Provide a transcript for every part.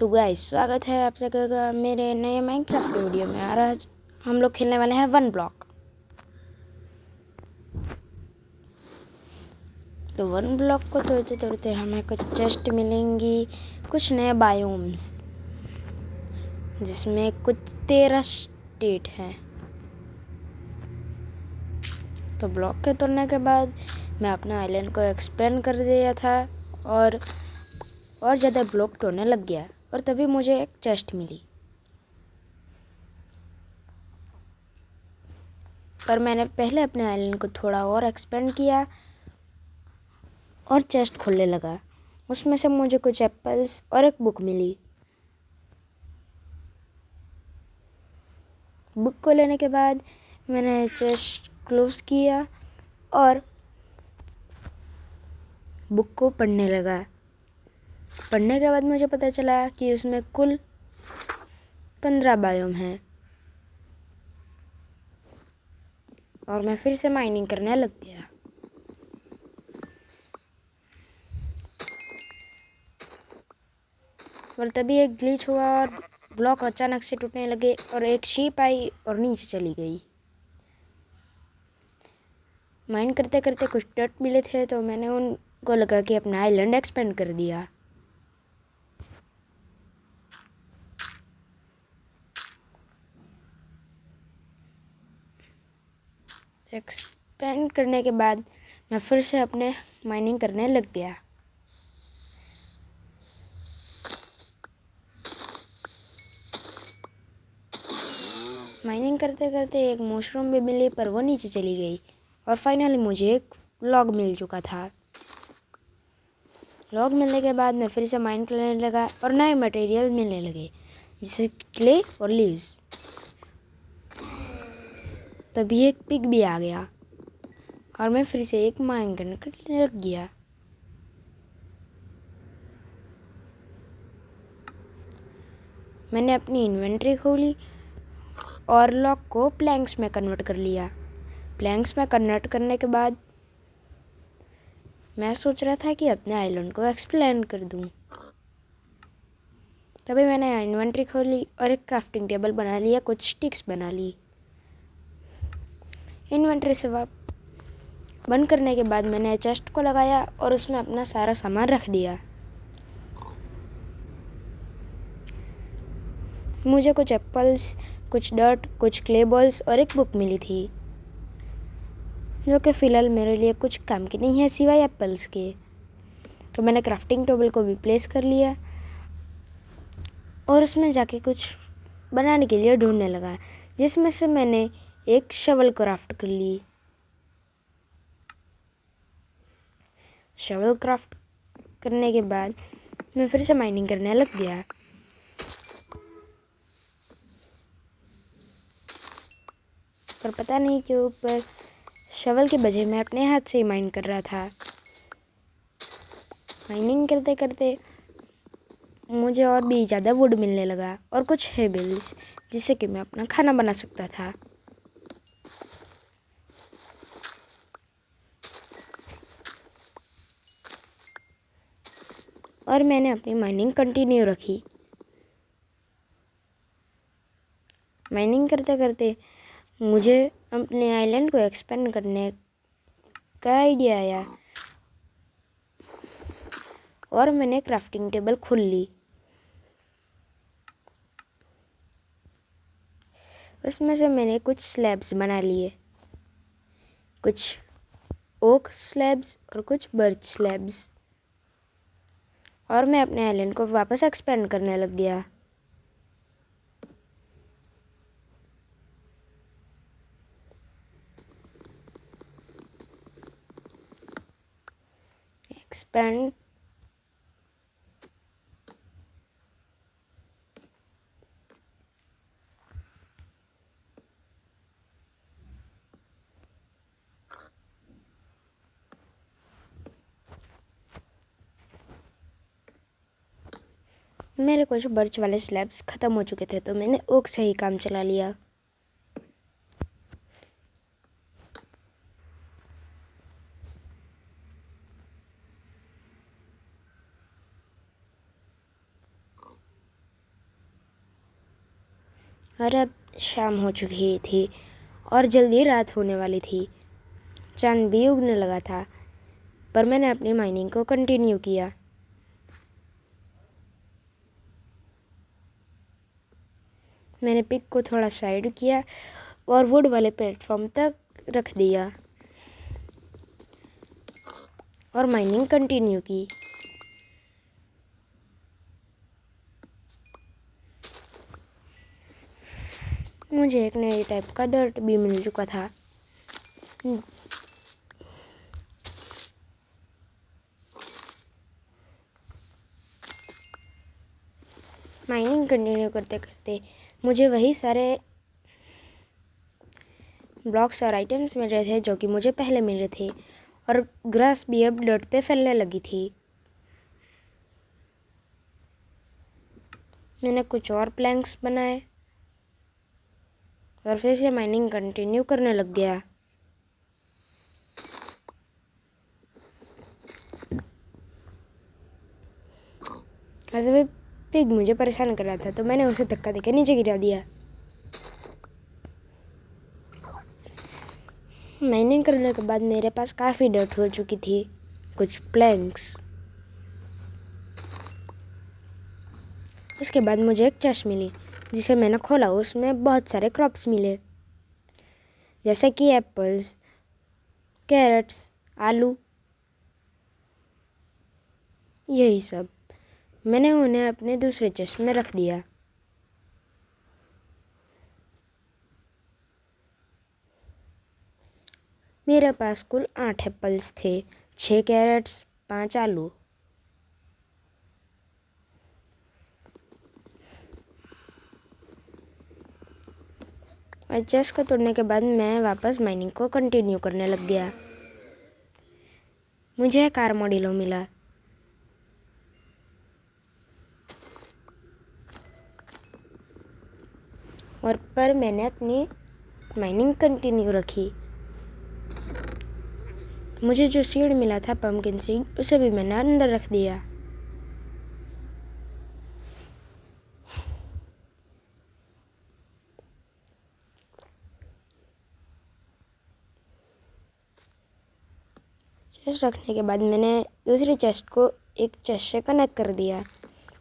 तो गाइस स्वागत है आप सभी का मेरे नए माइनक्राफ्ट वीडियो में। आज हम लोग खेलने वाले हैं वन ब्लॉक। तो वन ब्लॉक को तोड़ते तोड़ते हमें कुछ चेस्ट मिलेंगी, कुछ नए बायोम्स जिसमें कुछ 13 स्टेट हैं। तो ब्लॉक के तोड़ने के बाद मैं अपना आइलैंड को एक्सपेंड कर दिया था और ज़्यादा ब्लॉक तोड़ने लग गया और तभी मुझे एक चेस्ट मिली। पर मैंने पहले अपने आइलैंड को थोड़ा और एक्सपेंड किया और चेस्ट खोलने लगा। उसमें से मुझे कुछ एप्पल्स और एक बुक मिली। बुक को लेने के बाद मैंने चेस्ट क्लोज किया और बुक को पढ़ने लगा। पढ़ने के बाद मुझे पता चला कि उसमें कुल 15 बायोम हैं और मैं फिर से माइनिंग करने लग गया। और तभी एक ग्लिच हुआ और ब्लॉक अचानक से टूटने लगे और एक शीप आई और नीचे चली गई। माइन करते करते कुछ डॉट मिले थे तो मैंने उनको लगा कि अपना आइलैंड एक्सपेंड कर दिया। एक्सपेंड करने के बाद मैं फिर से अपने माइनिंग करने लग गया। माइनिंग करते करते एक मशरूम भी मिली पर वो नीचे चली गई और फाइनली मुझे एक लॉग मिल चुका था। लॉग मिलने के बाद मैं फिर से माइन करने लगा और नए मटेरियल मिलने लगे जैसे क्ले और लीव्स। तभी एक पिग भी आ गया और मैं फिर से एक माइन करने लग गया। मैंने अपनी इन्वेंट्री खोली और लॉक को प्लैंक्स में कन्वर्ट कर लिया। प्लैंक्स में कन्वर्ट करने के बाद मैं सोच रहा था कि अपने आइलैंड को एक्सप्लेन कर दूं। तभी मैंने इन्वेंट्री खोली और एक क्राफ्टिंग टेबल बना लिया, कुछ स्टिक्स बना ली। इन्वेंट्री से बंद करने के बाद मैंने चेस्ट को लगाया और उसमें अपना सारा सामान रख दिया। मुझे कुछ एप्पल्स, कुछ डर्ट, कुछ क्ले बॉल्स और एक बुक मिली थी जो कि फ़िलहाल मेरे लिए कुछ काम की नहीं है सिवाय एप्पल्स के। तो मैंने क्राफ्टिंग टेबल को भी प्लेस कर लिया और उसमें जाके कुछ बनाने के लिए ढूंढने लगा, जिसमें से मैंने एक शवल क्राफ्ट कर ली। शवल क्राफ्ट करने के बाद मैं फिर से माइनिंग करने लग गया। पर पता नहीं क्यों पर शवल के बजाय मैं अपने हाथ से ही माइन कर रहा था। माइनिंग करते करते मुझे और भी ज़्यादा वुड मिलने लगा और कुछ हेबल्स जिससे कि मैं अपना खाना बना सकता था। और मैंने अपनी माइनिंग कंटिन्यू रखी। माइनिंग करते करते मुझे अपने आइलैंड को एक्सपेंड करने का आइडिया आया और मैंने क्राफ्टिंग टेबल खोल ली। उसमें से मैंने कुछ स्लैब्स बना लिए, कुछ ओक स्लैब्स और कुछ बर्च स्लैब्स, और मैं अपने आइलैंड को वापस एक्सपेंड करने लग गया। एक्सपेंड मेरे कुछ बर्च वाले स्लैब्स ख़त्म हो चुके थे तो मैंने ओक से ही काम चला लिया। और अब शाम हो चुकी थी और जल्दी रात होने वाली थी। चांद भी उगने लगा था, पर मैंने अपनी माइनिंग को कंटिन्यू किया। मैंने पिक को थोड़ा साइड किया और वुड वाले प्लेटफॉर्म तक रख दिया और माइनिंग कंटिन्यू की। मुझे एक नए टाइप का डर्ट भी मिल चुका था। माइनिंग कंटिन्यू करते करते मुझे वही सारे ब्लॉक्स और आइटम्स मिल रहे थे जो कि मुझे पहले मिले थे, और ग्रास भी अब डर्ट पे फैलने लगी थी। मैंने कुछ और प्लैंक्स बनाए और फिर से माइनिंग कंटिन्यू करने लग गया। और तभी पिग मुझे परेशान कर रहा था, तो मैंने उसे धक्का देकर नीचे गिरा दिया। माइनिंग करने के बाद मेरे पास काफ़ी डर्ट हो चुकी थी, कुछ प्लैंक्स। उसके बाद मुझे एक चेस्ट मिली जिसे मैंने खोला। उसमें बहुत सारे क्रॉप्स मिले, जैसे कि एप्पल्स, कैरेट्स, आलू, यही सब। मैंने उन्हें अपने दूसरे चेस्ट में रख दिया। मेरे पास कुल 8 एप्पल्स थे, 6 कैरेट्स, 5 आलू। और चेस्ट को तोड़ने के बाद मैं वापस माइनिंग को कंटिन्यू करने लग गया। मुझे एक आर्मोडिलो मिला। और पर मैंने अपनी माइनिंग कंटिन्यू रखी। मुझे जो सीड मिला था, पम्पकिन सीड, उसे भी मैंने अंदर रख दिया। चेस्ट रखने के बाद मैंने दूसरी चेस्ट को एक चेस्ट से कनेक्ट कर दिया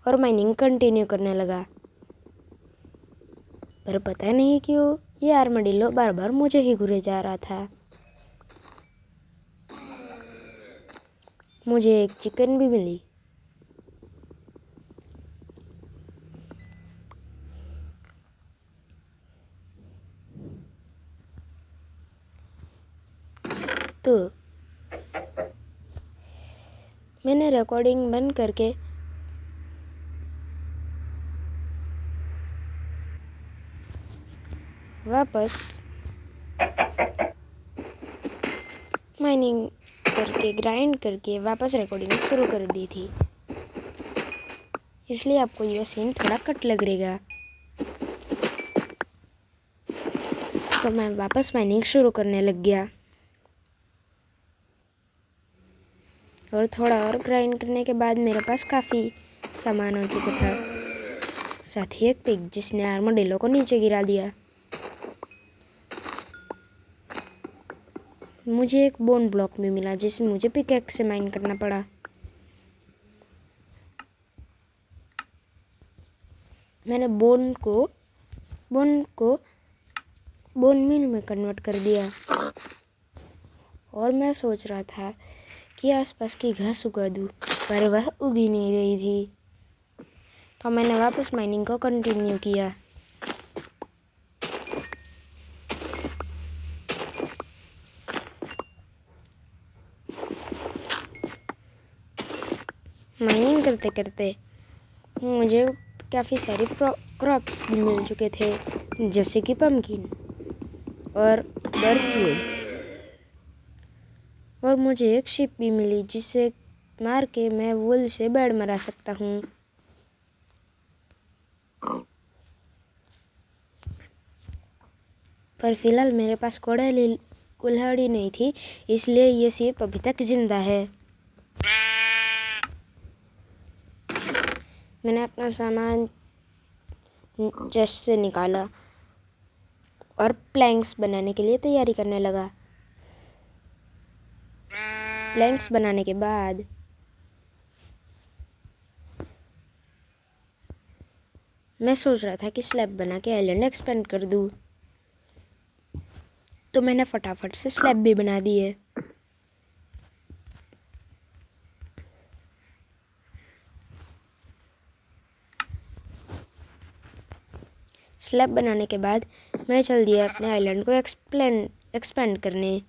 और माइनिंग कंटिन्यू करने लगा। पर पता नहीं क्यों ये आर्मडिलो बार बार मुझे ही घूरे जा रहा था। मुझे एक चिकन भी मिली। तो मैंने रिकॉर्डिंग बंद करके वापस माइनिंग करके ग्राइंड करके वापस रिकॉर्डिंग शुरू कर दी थी, इसलिए आपको ये सीन थोड़ा कट लगेगा। तो मैं वापस माइनिंग शुरू करने लग गया और थोड़ा और ग्राइंड करने के बाद मेरे पास काफ़ी सामान हो चुका था, साथ ही एक पिग जिसने आर्मडिलो को नीचे गिरा दिया। मुझे एक बोन ब्लॉक भी मिला जिसे मुझे पिकैक्स से माइन करना पड़ा। मैंने बोन को बोन मिल में कन्वर्ट कर दिया और मैं सोच रहा था कि आसपास की घास उगा दूँ, पर वह उगी नहीं रही थी। तो मैंने वापस माइनिंग को कंटिन्यू किया। माइनिंग करते करते मुझे काफ़ी सारे क्रॉप्स भी मिल चुके थे, जैसे कि पम्पकिन और बर्चवुड। और मुझे एक शिप भी मिली जिसे मार के मैं वुल से बेड मरा सकता हूँ। पर फिलहाल मेरे पास कुल्हाड़ी नहीं थी, इसलिए ये शिप अभी तक जिंदा है। मैंने अपना सामान चेस्ट से निकाला और प्लैंक्स बनाने के लिए तैयारी करने लगा। प्लैंक्स बनाने के बाद मैं सोच रहा था कि स्लैब बना के आइलैंड एक्सपेंड कर दूँ, तो मैंने फटाफट से स्लैब भी बना दी है। स्लैब बनाने के बाद मैं चल दिया अपने आइलैंड को एक्सपेंड करने।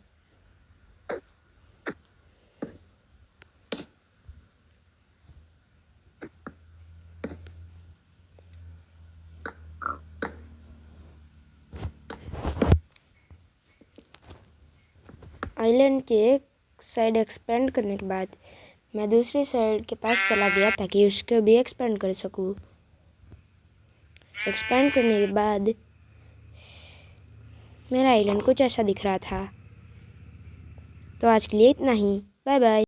आइलैंड के एक साइड एक्सपेंड करने के बाद मैं दूसरी साइड के पास चला गया ताकि उसको भी एक्सपेंड कर सकूँ। एक्सपेंड करने के बाद मेरा आइलैंड कुछ ऐसा दिख रहा था। तो आज के लिए इतना ही। Bye bye.